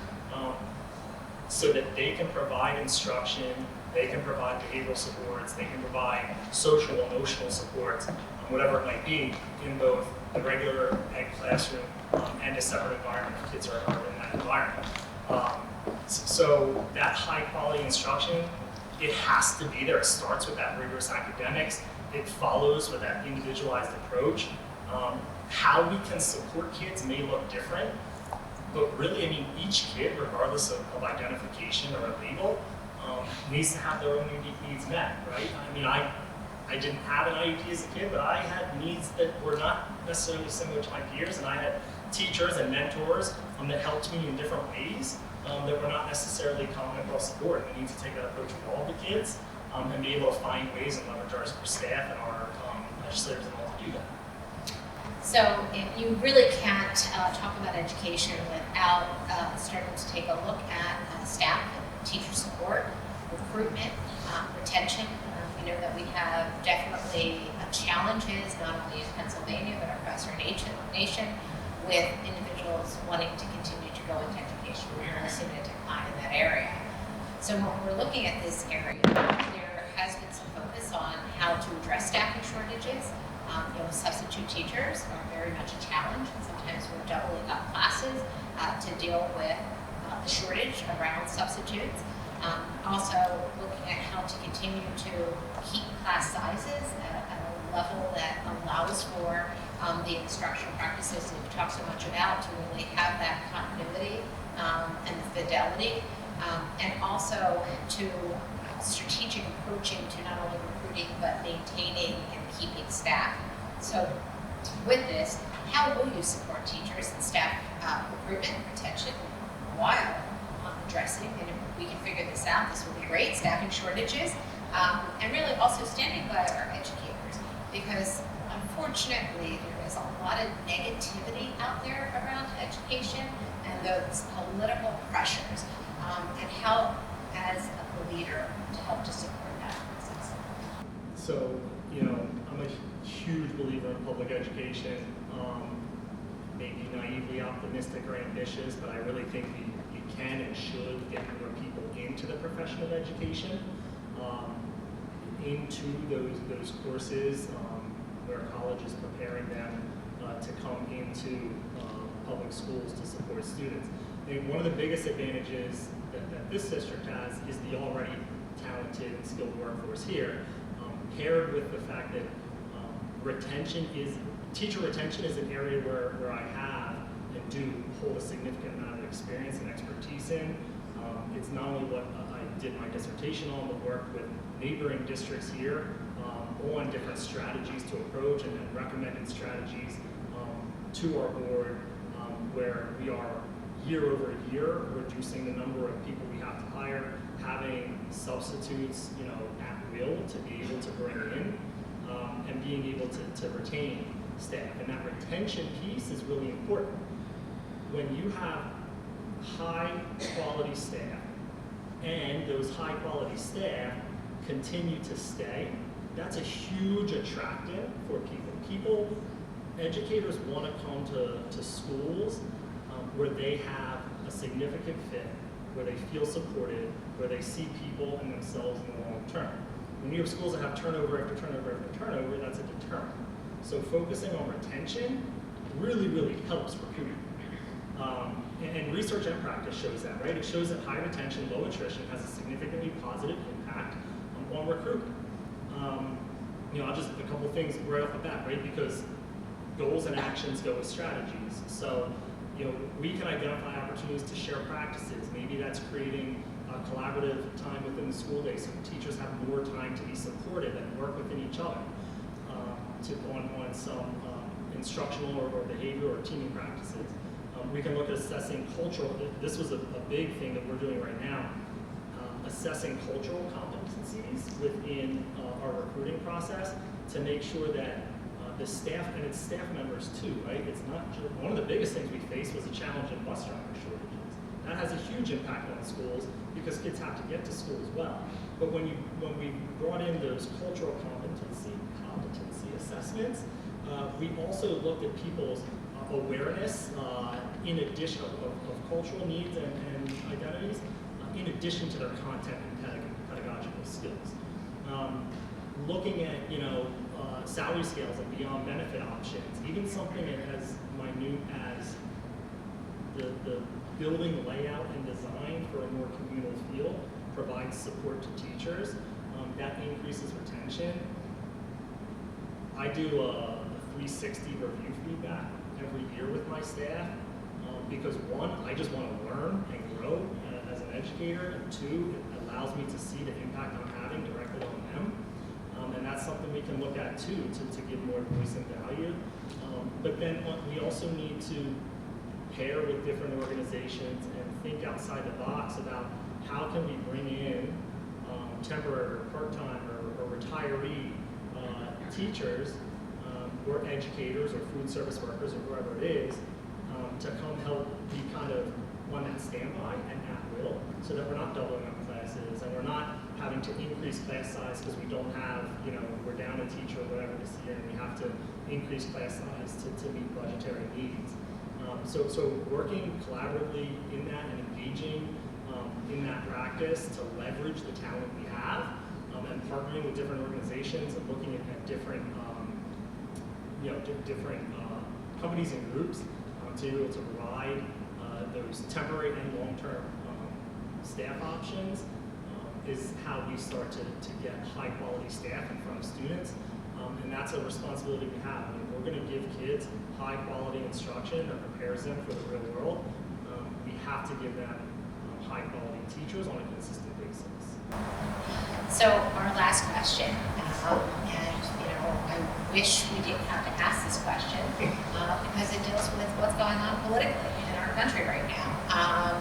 so that they can provide instruction, they can provide behavioral supports, they can provide social, emotional supports, whatever it might be, in both the regular ed classroom and a separate environment if kids are in that environment. So that high quality instruction, it has to be there. It starts with that rigorous academics. It follows with that individualized approach. How we can support kids may look different, but really, each kid, regardless of identification or a label, needs to have their own unique needs met, right? I didn't have an IEP as a kid, but I had needs that were not necessarily similar to my peers, and I had teachers and mentors that helped me in different ways that were not necessarily common across the board. We need to take that approach with all the kids and be able to find ways and leverage our staff and our legislators and all to do that. So you really can't talk about education without starting to take a look at staff and teacher support, recruitment, retention. We know that we have definitely challenges, not only in Pennsylvania, but across our nation with individuals wanting to continue to go into education. We're seeing a decline in that area. So when we're looking at this area, there has been some focus on how to address staffing shortages. Substitute teachers are very much a challenge, and sometimes we're doubling up classes to deal with the shortage around substitutes. Also looking at how to continue to keep class sizes at a level that allows for the instructional practices that we talk so much about to really have that continuity and fidelity, and also to strategic approaching to not only recruiting but maintaining and keeping staff. So with this, how will you support teachers and staff recruitment, retention, while addressing, and if we can figure this out, this will be great, staffing shortages, and really also standing by our educators, because unfortunately there is a lot of negativity out there around education and those political pressures, and how as a leader to help to support that process? So, I'm a huge believer in public education. Maybe naively optimistic or ambitious, but I really think you can and should get more people into the profession of education, into those courses where college is preparing them to come into public schools to support students. I think one of the biggest advantages that this district has is the already talented and skilled workforce here, paired with the fact that teacher retention is an area where I have and do hold a significant amount of experience and expertise in. It's not only what I did my dissertation on, but worked with neighboring districts here on different strategies to approach and then recommended strategies to our board where we are year over year reducing the number of people we have to hire, having substitutes at will to be able to bring in, and being able to retain staff. And that retention piece is really important. When you have high quality staff and those high quality staff continue to stay, that's a huge attractant for people. Educators want to come to schools where they have a significant fit, where they feel supported, where they see people and themselves in the long term. When you have schools that have turnover after turnover after turnover, that's a deterrent. So focusing on retention really, really helps recruiting. And research and practice shows that, right? It shows that high retention, low attrition has a significantly positive impact on recruitment. I'll just, a couple things right off the bat, right? Because goals and actions go with strategies. So, we can identify opportunities to share practices. Maybe that's creating a collaborative time within the school day so teachers have more time to be supported and work within each other on some instructional or behavior or teaming practices. We can look at assessing cultural, this was a big thing that we're doing right now, assessing cultural competencies within our recruiting process to make sure that the staff, and it's staff members too, right? It's not just, one of the biggest things we faced was a challenge in bus driver shortages. That has a huge impact on schools because kids have to get to school as well. But when we brought in those cultural competency assessments, we also looked at people's awareness in addition of cultural needs and identities, in addition to their content and pedagogical skills. Looking at salary scales and beyond benefit options, even something as minute as the building layout and design for a more communal feel provides support to teachers. That increases retention. I do a 360 review feedback every year with my staff because one, I just want to learn and grow as an educator, and two, it allows me to see the impact I'm having directly on them. And that's something we can look at too, to give more voice and value. But then we also need to pair with different organizations and think outside the box about how can we bring in temporary or part-time or retiree teachers or educators or food service workers or whoever it is to come help be kind of on that standby and at will, so that we're not doubling up classes and we're not having to increase class size because we don't have, we're down a teacher or whatever this year and we have to increase class size to meet budgetary needs. So working collaboratively in that and engaging in that practice to leverage the talent we have and partnering with different organizations and looking at different, different companies and groups to be able to provide those temporary and long-term staff options is how we start to get high-quality staff in front of students. And that's a responsibility we have. I mean, we're going to give kids high-quality instruction that prepares them for the real world. We have to give them high-quality teachers on a consistent basis. So our last question, and I wish we didn't have to ask this question because it deals with what's going on politically in our country right now.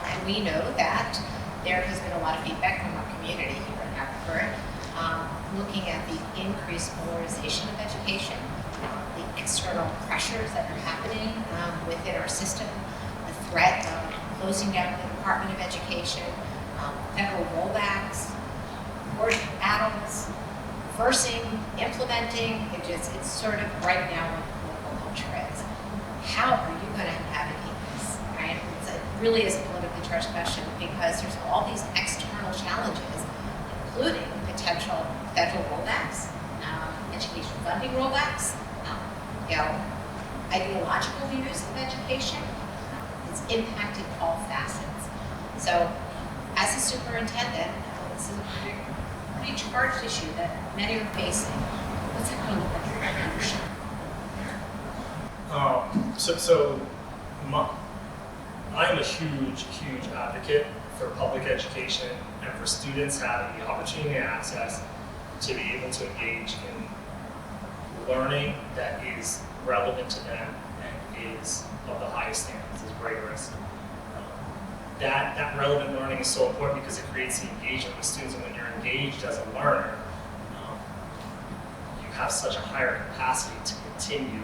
And we know that there has been a lot of feedback from our community here in Haverford, looking at the increased polarization of education, the external pressures that are happening within our system, the threat of closing down the Department of Education, federal rollbacks, court battles, reversing, implementing. It's sort of right now what political culture is. How are you going to navigate this, right? It really is a politically charged question because there's all these external challenges, including potential federal rollbacks, education funding rollbacks, ideological views of education. It's impacted all facets. So, as a superintendent, this is a pretty charged issue that many are facing. What's it going to look like for your leadership? I'm a huge advocate for public education and for students having the opportunity and access to be able to engage in learning that is relevant to them and is of the highest standards, is rigorous. That relevant learning is so important because it creates the engagement with students, and when you're engaged as a learner, you have such a higher capacity to continue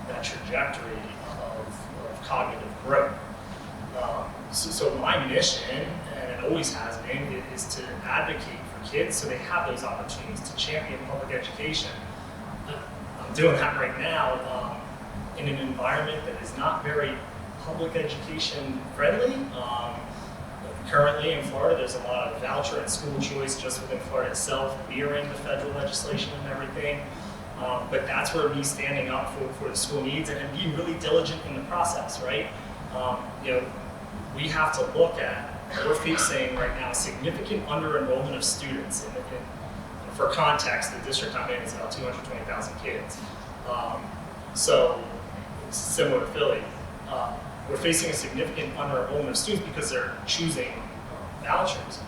that trajectory of cognitive growth. So my mission, and it always has been, is to advocate for kids so they have those opportunities to champion public education. I'm doing that right now in an environment that is not very public education friendly. Currently in Florida, there's a lot of voucher and school choice just within Florida itself, mirroring the federal legislation and everything. But that's where me standing up for the school needs and being really diligent in the process, right? We have to look at, we're facing right now significant under-enrollment of students. And for context, the district I'm in is about 220,000 kids. So it's similar to Philly. We're facing a significant under-enrollment of students because they're choosing vouchers.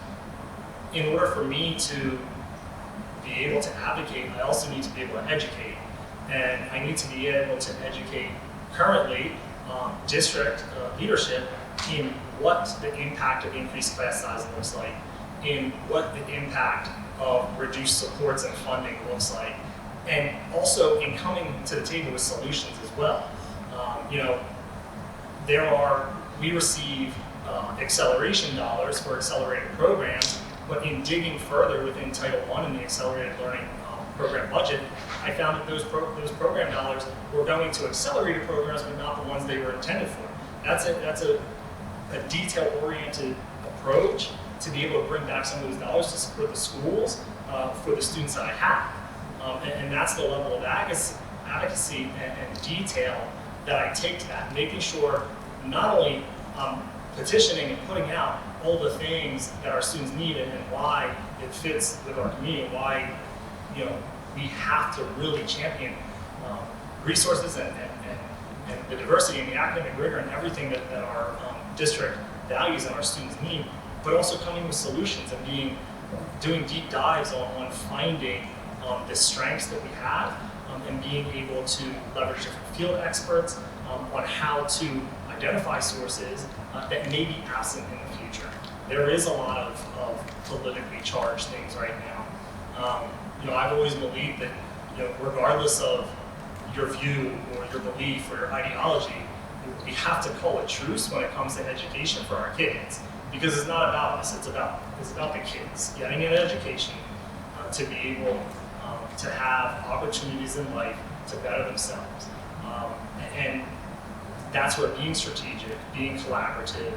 In order for me to be able to advocate, I also need to be able to educate. And I need to be able to educate currently district leadership in what the impact of increased class size looks like, in what the impact of reduced supports and funding looks like, and also in coming to the table with solutions as well. We receive acceleration dollars for accelerated programs, but in digging further within Title I and the accelerated learning program budget, I found that those program dollars were going to accelerated programs, but not the ones they were intended for. That's a detail-oriented approach to be able to bring back some of those dollars to support the schools for the students that I have. And that's the level of advocacy and detail that I take to that, making sure not only petitioning and putting out all the things that our students need and why it fits with our community, why we have to really champion resources and the diversity and the academic rigor and everything that our district values and our students need, but also coming with solutions and doing deep dives on finding the strengths that we have and being able to leverage different field experts on how to identify sources that may be absent in the future. There is a lot of politically charged things right now. I've always believed that regardless of your view or your belief or your ideology, we have to call a truce when it comes to education for our kids, because it's not about us, it's about the kids getting an education to be able to have opportunities in life to better themselves. And that's where being strategic, being collaborative,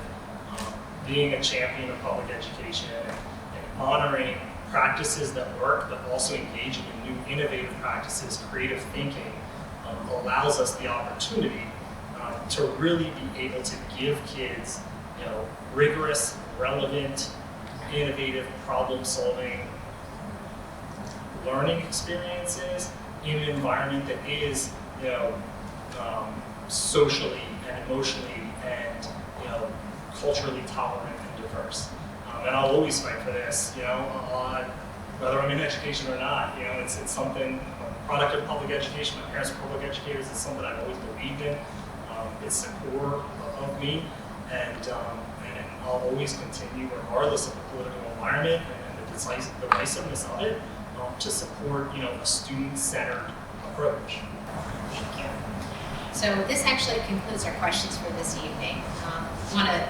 being a champion of public education and honoring practices that work, but also engaging in new innovative practices, creative thinking, allows us the opportunity to really be able to give kids, rigorous, relevant, innovative, problem-solving learning experiences in an environment that is, socially and emotionally and culturally tolerant and diverse. And I'll always fight for this, whether I'm in education or not. It's something, a product of public education. My parents were public educators. It's something I've always believed in. It's the core of me, and I'll always continue, regardless of the political environment and the divisiveness of it, to support a student-centered approach. Thank you. So this actually concludes our questions for this evening. I want to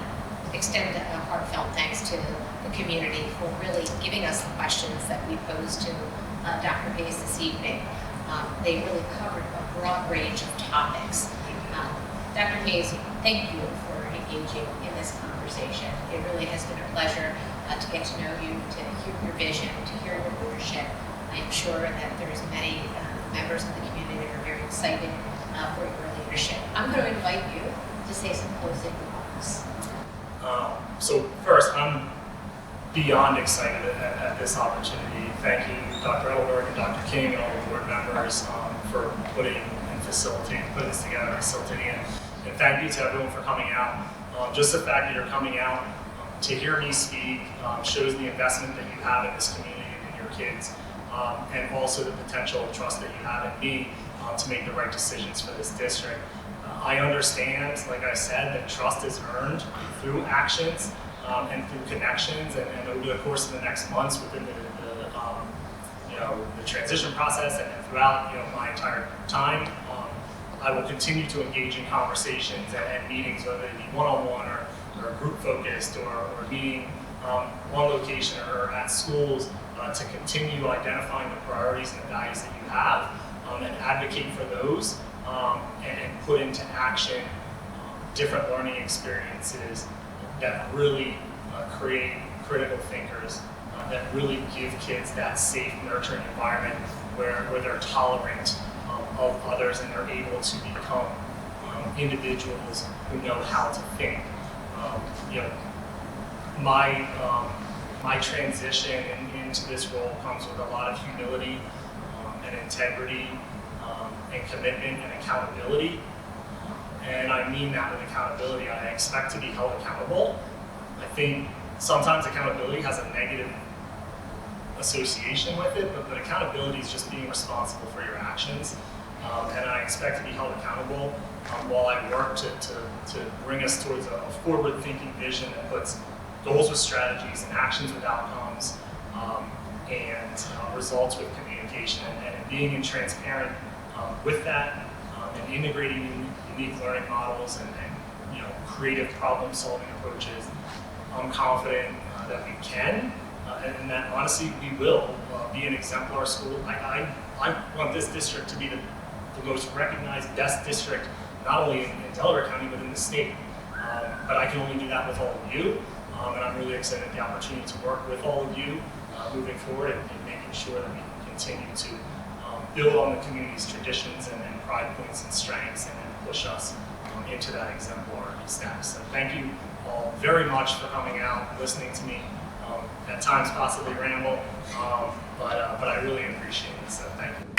extend a heartfelt thanks to the community for really giving us the questions that we posed to Dr. Hayes this evening. They really covered a broad range of topics. Dr. Hayes, thank you for engaging in this conversation. It really has been a pleasure to get to know you, to hear your vision, to hear your leadership. I'm sure that there's many members of the community that are very excited for your leadership. I'm going to invite you to say some closing remarks. So first, I'm beyond excited at this opportunity. Thank you, Dr. Edelberg and Dr. King and all the board members for putting this together, facilitating it. And thank you to everyone for coming out. Just the fact that you're coming out to hear me speak shows the investment that you have in this community and in your kids, and also the potential trust that you have in me to make the right decisions for this district. I understand, like I said, that trust is earned through actions and through connections, and over the course of the next months within the transition process and throughout my entire time, I will continue to engage in conversations and meetings, whether it be one-on-one or group-focused or meeting on location or at schools to continue identifying the priorities and the values that you have and advocate for those and put into action different learning experiences that really create critical thinkers, that really give kids that safe, nurturing environment where they're tolerant of others and they're able to become individuals who know how to think. My transition into this role comes with a lot of humility and integrity and commitment and accountability. And I mean that with accountability. I expect to be held accountable. I think sometimes accountability has a negative association with it, but accountability is just being responsible for your actions. And I expect to be held accountable while I work to bring us towards a forward-thinking vision that puts goals with strategies and actions with outcomes and results with communication, and being transparent with that and integrating unique learning models and creative problem-solving approaches. I'm confident that we can, and that honestly we will be an exemplar school. I want this district to be the most recognized best district, not only in Delaware County, but in the state. But I can only do that with all of you, and I'm really excited at the opportunity to work with all of you moving forward and making sure that we can continue to build on the community's traditions and pride points and strengths and push us into that exemplar status. So thank you all very much for coming out, listening to me, at times possibly ramble, but I really appreciate it, so thank you.